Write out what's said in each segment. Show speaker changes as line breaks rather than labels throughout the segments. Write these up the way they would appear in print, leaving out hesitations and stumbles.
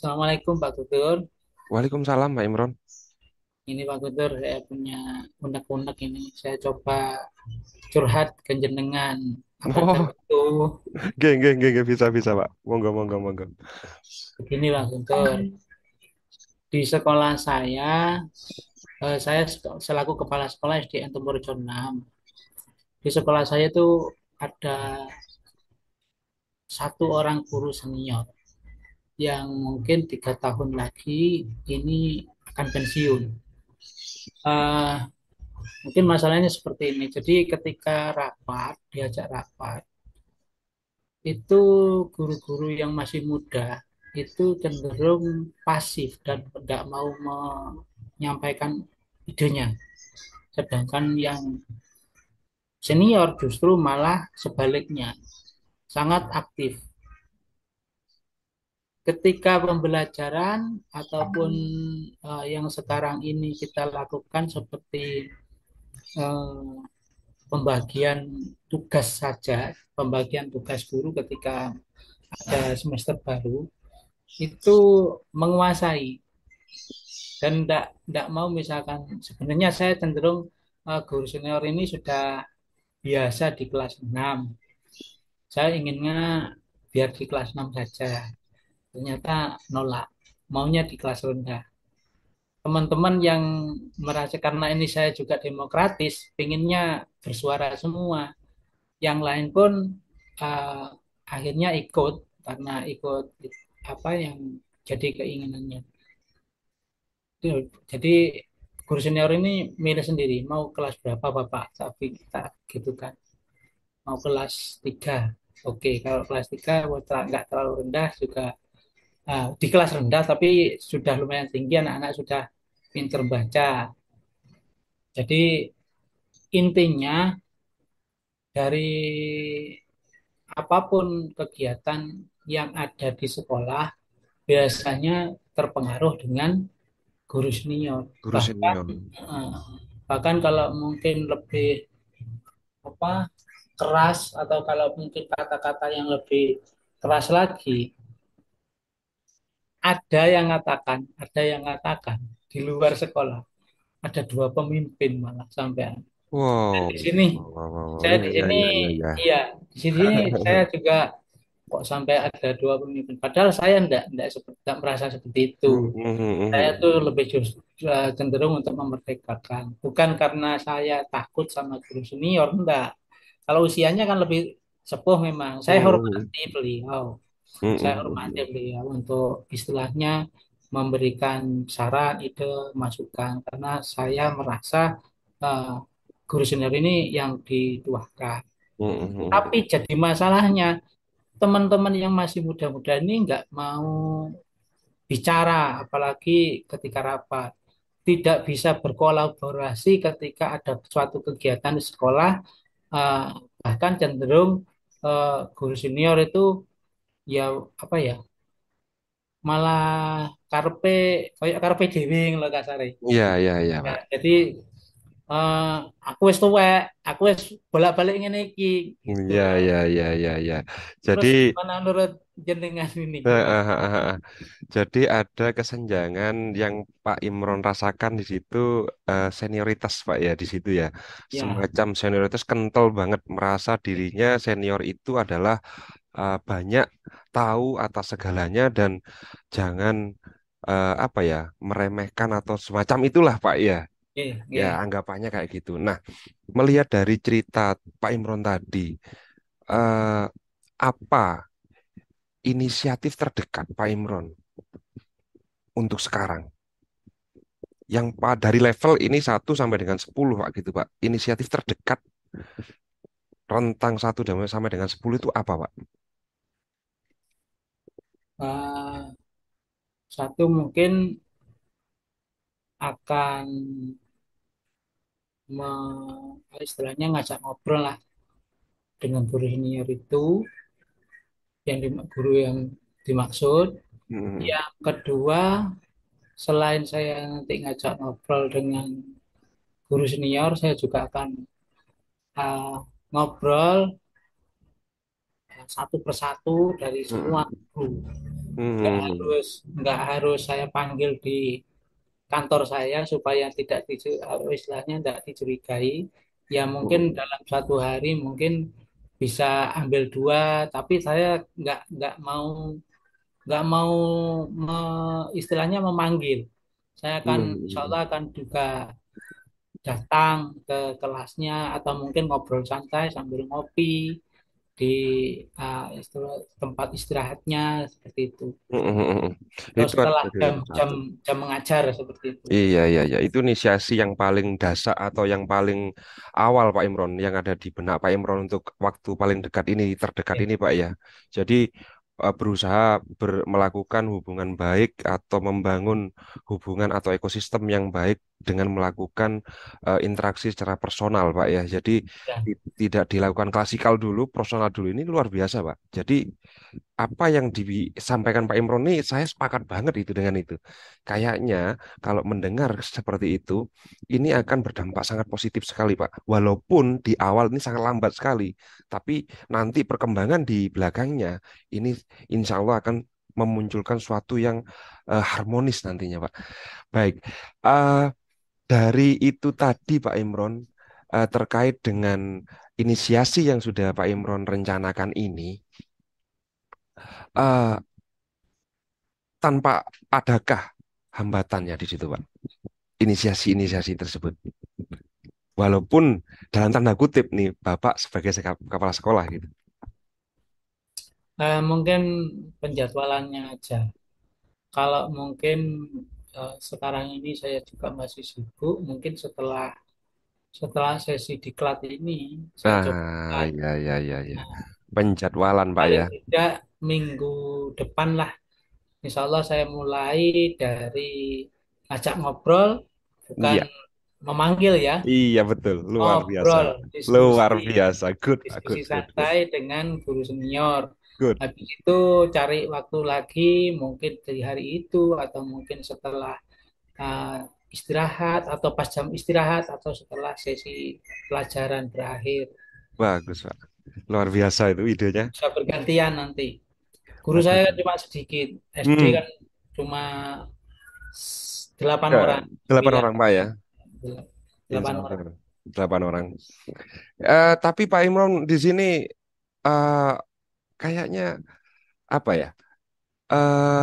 Assalamualaikum Pak Tutur.
Waalaikumsalam, Pak Imron.
Ini Pak Tutur, saya punya unek-unek ini. Saya coba curhat ke jenengan. Apa ada
Oh,
waktu?
bisa, bisa, Pak. Monggo, monggo, monggo.
Begini Pak Tutur. Di sekolah saya selaku kepala sekolah SDN Tumorjo 6. Di sekolah saya itu ada satu orang guru senior yang mungkin 3 tahun lagi ini akan pensiun. Eh, Mungkin masalahnya seperti ini. Jadi ketika diajak rapat, itu guru-guru yang masih muda itu cenderung pasif dan tidak mau menyampaikan idenya. Sedangkan yang senior justru malah sebaliknya, sangat aktif. Ketika pembelajaran ataupun yang sekarang ini kita lakukan seperti eh, pembagian tugas saja, pembagian tugas guru ketika ada semester baru, itu menguasai dan tidak mau misalkan sebenarnya saya cenderung guru senior ini sudah biasa di kelas 6. Saya inginnya biar di kelas 6 saja. Ternyata nolak. Maunya di kelas rendah. Teman-teman yang merasa karena ini saya juga demokratis, pinginnya bersuara semua. Yang lain pun uh, akhirnya ikut karena ikut apa yang jadi keinginannya. Jadi guru senior ini milih sendiri mau kelas berapa Bapak, tapi kita gitu kan. Mau kelas 3. Oke, kalau kelas 3 nggak terlalu rendah juga di kelas rendah tapi sudah lumayan tinggi anak-anak sudah pinter baca. Jadi intinya dari apapun kegiatan yang ada di sekolah biasanya terpengaruh dengan guru senior.
Guru
Bahkan
senior.
eh, bahkan kalau mungkin lebih apa keras atau kalau mungkin kata-kata yang lebih keras lagi, ada yang katakan di luar sekolah ada dua pemimpin malah sampai di
Wow.
sini.
Wow, wow, wow, wow.
Saya
Iya,
di
iya,
sini,
iya, iya, iya.
iya, di sini saya juga kok sampai ada dua pemimpin. Padahal saya enggak merasa seperti itu.
Hmm, hmm, hmm,
Saya
hmm.
tuh lebih cenderung untuk memerdekakan. Bukan karena saya takut sama guru senior, enggak. Kalau usianya kan lebih sepuh memang. Saya
Hmm,
hormati beliau.
hmm,
Saya
hmm,
hormati
hmm.
beliau untuk istilahnya memberikan saran, ide, masukan. Karena saya merasa eh, guru senior ini yang dituakan.
Hmm, hmm, hmm,
Tapi
hmm.
jadi masalahnya teman-teman yang masih muda-muda ini nggak mau bicara, apalagi ketika rapat. Tidak bisa berkolaborasi ketika ada suatu kegiatan di sekolah, eh, bahkan cenderung guru senior itu ya apa ya, malah karpe kayak karpe dewe loh kasare.
Iya, iya, iya,
Ya,
Pak.
jadi eh, aku wis tuwek, aku wis bolak-balik ngene iki gitu.
Iya, iya, iya, iya, iya. Jadi,
Terus gimana menurut jenengan ini
eh,
gimana?
eh, eh, eh, eh. Jadi ada kesenjangan yang Pak Imron rasakan di situ, senioritas Pak ya di situ ya.
Ya,
Semacam senioritas kental banget merasa dirinya senior itu adalah banyak tahu atas segalanya dan jangan apa ya meremehkan atau semacam itulah Pak ya.
oke,
Ya
oke.
anggapannya kayak gitu. Nah, melihat dari cerita Pak Imron tadi, eh, apa inisiatif terdekat Pak Imron untuk sekarang? Yang dari level ini 1 sampai dengan 10 Pak gitu Pak. Inisiatif terdekat rentang 1 sampai dengan 10 itu apa Pak?
Eh, Satu mungkin akan istilahnya ngajak ngobrol lah dengan guru senior itu, guru yang dimaksud.
Hmm.
Yang kedua, selain saya nanti ngajak ngobrol dengan guru senior, saya juga akan uh, ngobrol satu persatu dari semua
Hmm.
guru.
Hmm.
Nggak harus saya panggil di kantor saya supaya tidak istilahnya tidak dicurigai. Ya mungkin
Hmm.
dalam satu hari mungkin bisa ambil dua, tapi saya nggak mau istilahnya memanggil. Saya akan insya
Hmm.
Allah akan juga datang ke kelasnya atau mungkin ngobrol santai sambil ngopi di tempat istirahatnya seperti itu.
Hmm.
Atau
Itu
setelah
ada
jam jam
satu.
jam mengajar seperti itu.
Iya, iya, iya. Itu inisiasi yang paling dasar atau yang paling awal Pak Imron yang ada di benak Pak Imron untuk waktu paling dekat ini, terdekat
Ya,
ini Pak ya. Jadi berusaha melakukan hubungan baik atau membangun hubungan atau ekosistem yang baik dengan melakukan interaksi secara personal Pak ya. Jadi
ya.
tidak dilakukan klasikal dulu, personal dulu ini luar biasa Pak. Jadi apa yang disampaikan Pak Imron ini saya sepakat banget itu dengan itu. Kayaknya kalau mendengar seperti itu, ini akan berdampak sangat positif sekali, Pak. Walaupun di awal ini sangat lambat sekali, tapi nanti perkembangan di belakangnya ini insya Allah akan memunculkan suatu yang harmonis nantinya, Pak. Baik, Eh, dari itu tadi Pak Imron terkait dengan inisiasi yang sudah Pak Imron rencanakan ini, eh, tanpa adakah hambatannya di situ, Pak? Inisiasi-inisiasi tersebut. Walaupun dalam tanda kutip nih, Bapak sebagai kepala sekolah gitu.
Mungkin penjadwalannya aja. Kalau mungkin sekarang ini saya juga masih sibuk, mungkin setelah setelah sesi diklat ini saya coba
Ah, ya, ya, ya, ya. Penjadwalan, Pak ya.
paling tidak minggu depan lah. Insya Allah saya mulai dari ajak ngobrol, bukan
Iya,
memanggil ya,
iya betul. Luar biasa.
ngobrol,
Luar
diskusi,
biasa. Good,
diskusi
good, good, good,
santai dengan guru senior.
good.
Habis itu cari waktu lagi, mungkin di hari itu atau mungkin setelah uh, istirahat atau pas jam istirahat atau setelah sesi pelajaran berakhir.
Bagus, Pak. Luar biasa itu idenya.
Bisa bergantian nanti. Guru saya
Bagus.
kan cuma sedikit, SD
Hmm,
kan cuma 8
ya,
orang,
8
9,
orang, Pak ya. Insya
8 orang.
Allah. 8 orang. Tapi Pak Imron di sini eh, kayaknya apa ya?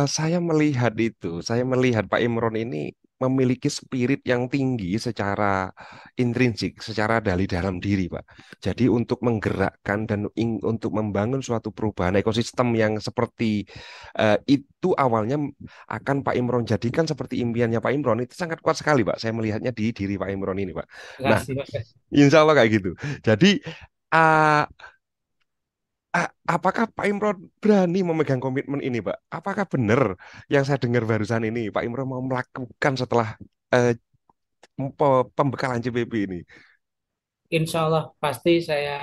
Saya melihat Pak Imron ini memiliki spirit yang tinggi secara intrinsik, secara dari dalam diri, Pak. Jadi untuk menggerakkan dan untuk membangun suatu perubahan ekosistem yang seperti itu awalnya akan Pak Imron jadikan seperti impiannya Pak Imron itu sangat kuat sekali, Pak. Saya melihatnya di diri Pak Imron ini, Pak.
Terima
Nah,
kasih, Mas.
insya Allah kayak gitu. Jadi uh, apakah Pak Imron berani memegang komitmen ini, Pak? Apakah benar yang saya dengar barusan ini, Pak Imron mau melakukan setelah eh, pembekalan CPB ini?
Insya Allah pasti saya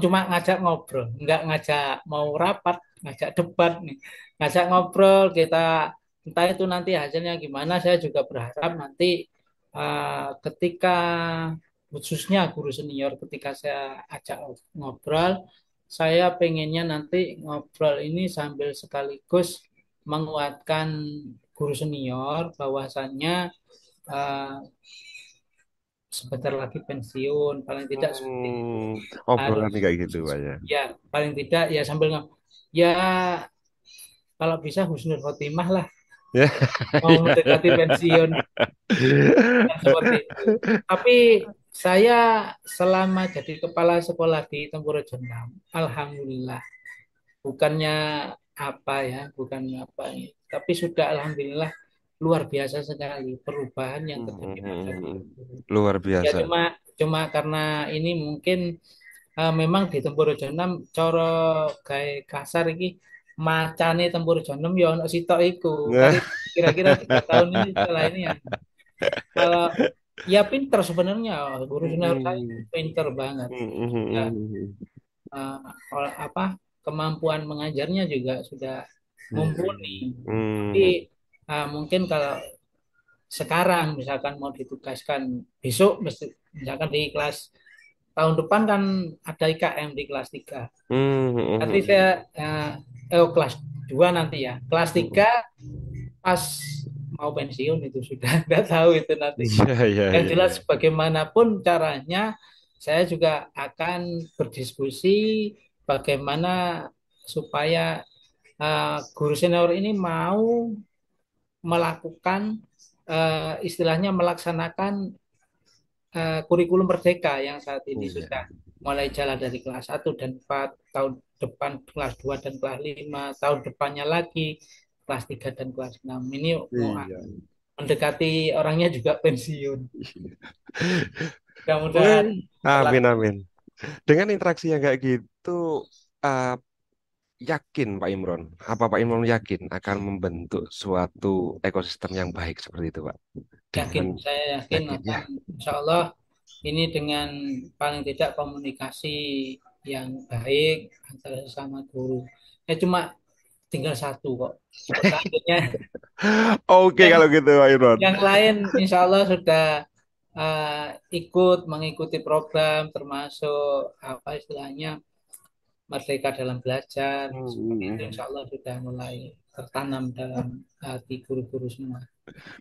cuma ngajak ngobrol, nggak ngajak mau rapat, ngajak debat nih, ngajak ngobrol kita entah itu nanti hasilnya gimana. Saya juga berharap nanti ketika khususnya guru senior ketika saya ajak ngobrol, saya pengennya nanti ngobrol ini sambil sekaligus menguatkan guru senior bahwasannya eh, sebentar lagi pensiun paling tidak seperti itu
Obrolan
harus
kayak gitu, Pak ya.
ya paling tidak ya sambil ya kalau bisa husnul khotimah lah
Ya.
mau mendekati pensiun ya, seperti itu tapi saya selama jadi kepala sekolah di Tempurjo 6 alhamdulillah bukannya apa ya bukannya apa ini tapi sudah alhamdulillah luar biasa sekali perubahan yang terjadi pada guru.
Luar
Ya
biasa.
cuma cuma karena ini mungkin memang di Tempurjo 6 coro gawe kasar iki macane Tempurjo 6 ya ono sitok iku. Tapi kira-kira 3 tahun ini setelah ini ya kalau ya pinter sebenarnya guru senior saya pinter banget. Ya, eh, apa kemampuan mengajarnya juga sudah mumpuni. Tapi mungkin kalau sekarang misalkan mau ditugaskan besok misalkan di kelas tahun depan kan ada IKM di kelas 3. Nanti saya kelas 2 nanti ya. Kelas
Mm-mm.
3 pas mau pensiun itu sudah nggak tahu itu nanti.
Iya, iya,
Yang
iya,
jelas
iya.
bagaimanapun caranya, saya juga akan berdiskusi bagaimana supaya guru senior ini mau melakukan istilahnya melaksanakan kurikulum Merdeka yang saat ini
Iya.
sudah mulai jalan dari kelas 1 dan 4 tahun depan kelas 2 dan kelas 5 tahun depannya lagi kelas 3 dan kelas 6 ini mau
Iya.
mendekati orangnya juga pensiun.
Oke.
Mudah-mudahan
Amin,
berlaku.
amin. Dengan interaksi yang kayak gitu, uh, yakin Pak Imron, apa Pak Imron yakin akan membentuk suatu ekosistem yang baik seperti itu, Pak?
Yakin,
Dengan
saya yakin
yakin ya.
akan insya Allah ini dengan paling tidak komunikasi yang baik antara sesama guru. Ya cuma tinggal satu kok. Selanjutnya
Oke
yang
kalau gitu Pak Imron.
yang lain insya Allah sudah eh, ikut mengikuti program termasuk apa istilahnya Merdeka dalam belajar seperti itu
Hmm.
insya Allah sudah mulai tertanam dalam hati guru-guru semua.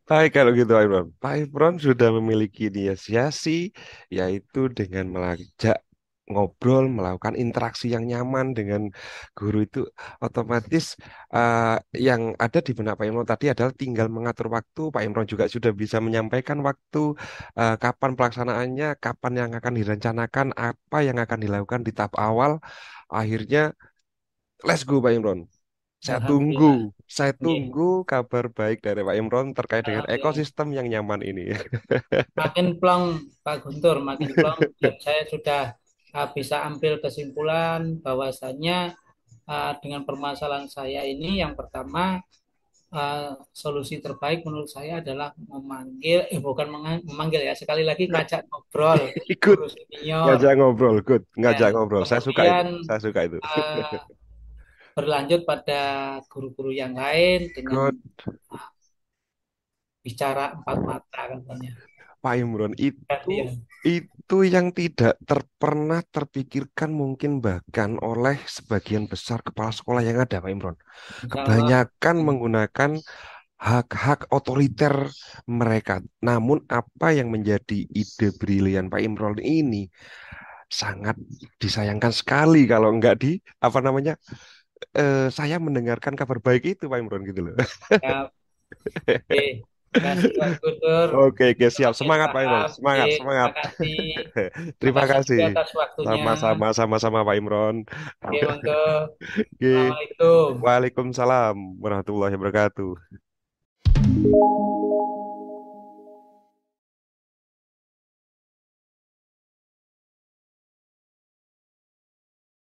Baik kalau gitu Pak Imron. Pak Imron sudah memiliki inisiasi yaitu dengan mengajak ngobrol, melakukan interaksi yang nyaman dengan guru itu otomatis eh, yang ada di benak Pak Imron tadi adalah tinggal mengatur waktu. Pak Imron juga sudah bisa menyampaikan waktu kapan pelaksanaannya, kapan yang akan direncanakan, apa yang akan dilakukan di tahap awal. Akhirnya let's go Pak Imron.
Alhamdulillah.
Saya
Nggih.
tunggu kabar baik dari Pak Imron terkait dengan
Alhamdulillah.
ekosistem yang nyaman ini.
Makin plong Pak Guntur, makin plong dan saya sudah bisa ambil kesimpulan bahwasannya dengan permasalahan saya ini yang pertama solusi terbaik menurut saya adalah memanggil bukan memanggil ya sekali lagi ngajak ngobrol
Ikut
guru senior
ngajak ngobrol, good,
ya
ngajak ngobrol. Saya suka itu,
kemudian
saya suka itu.
eh, berlanjut pada guru-guru yang lain dengan
Good,
bicara empat mata katanya.
Pak Imron
Gantian.
itu yang tidak pernah terpikirkan mungkin bahkan oleh sebagian besar kepala sekolah yang ada, Pak Imron.
Insya Allah.
Kebanyakan menggunakan hak-hak otoriter mereka. Namun apa yang menjadi ide brilian Pak Imron ini sangat disayangkan sekali kalau enggak di apa namanya saya mendengarkan kabar baik itu Pak Imron gitu loh.
Ya, oke. Terima kasih Pak Guntur.
Oke, oke, siap.
Semakin
Semangat Pak Imron.
paham. Oke,
Semangat, semangat.
terima kasih. Terima
Terima
kasih
kasih.
juga atas waktunya.
Sama-sama, sama-sama Pak Imron.
Oke, monggo.
Oke.
Assalamualaikum.
Waalaikumsalam warahmatullahi wabarakatuh.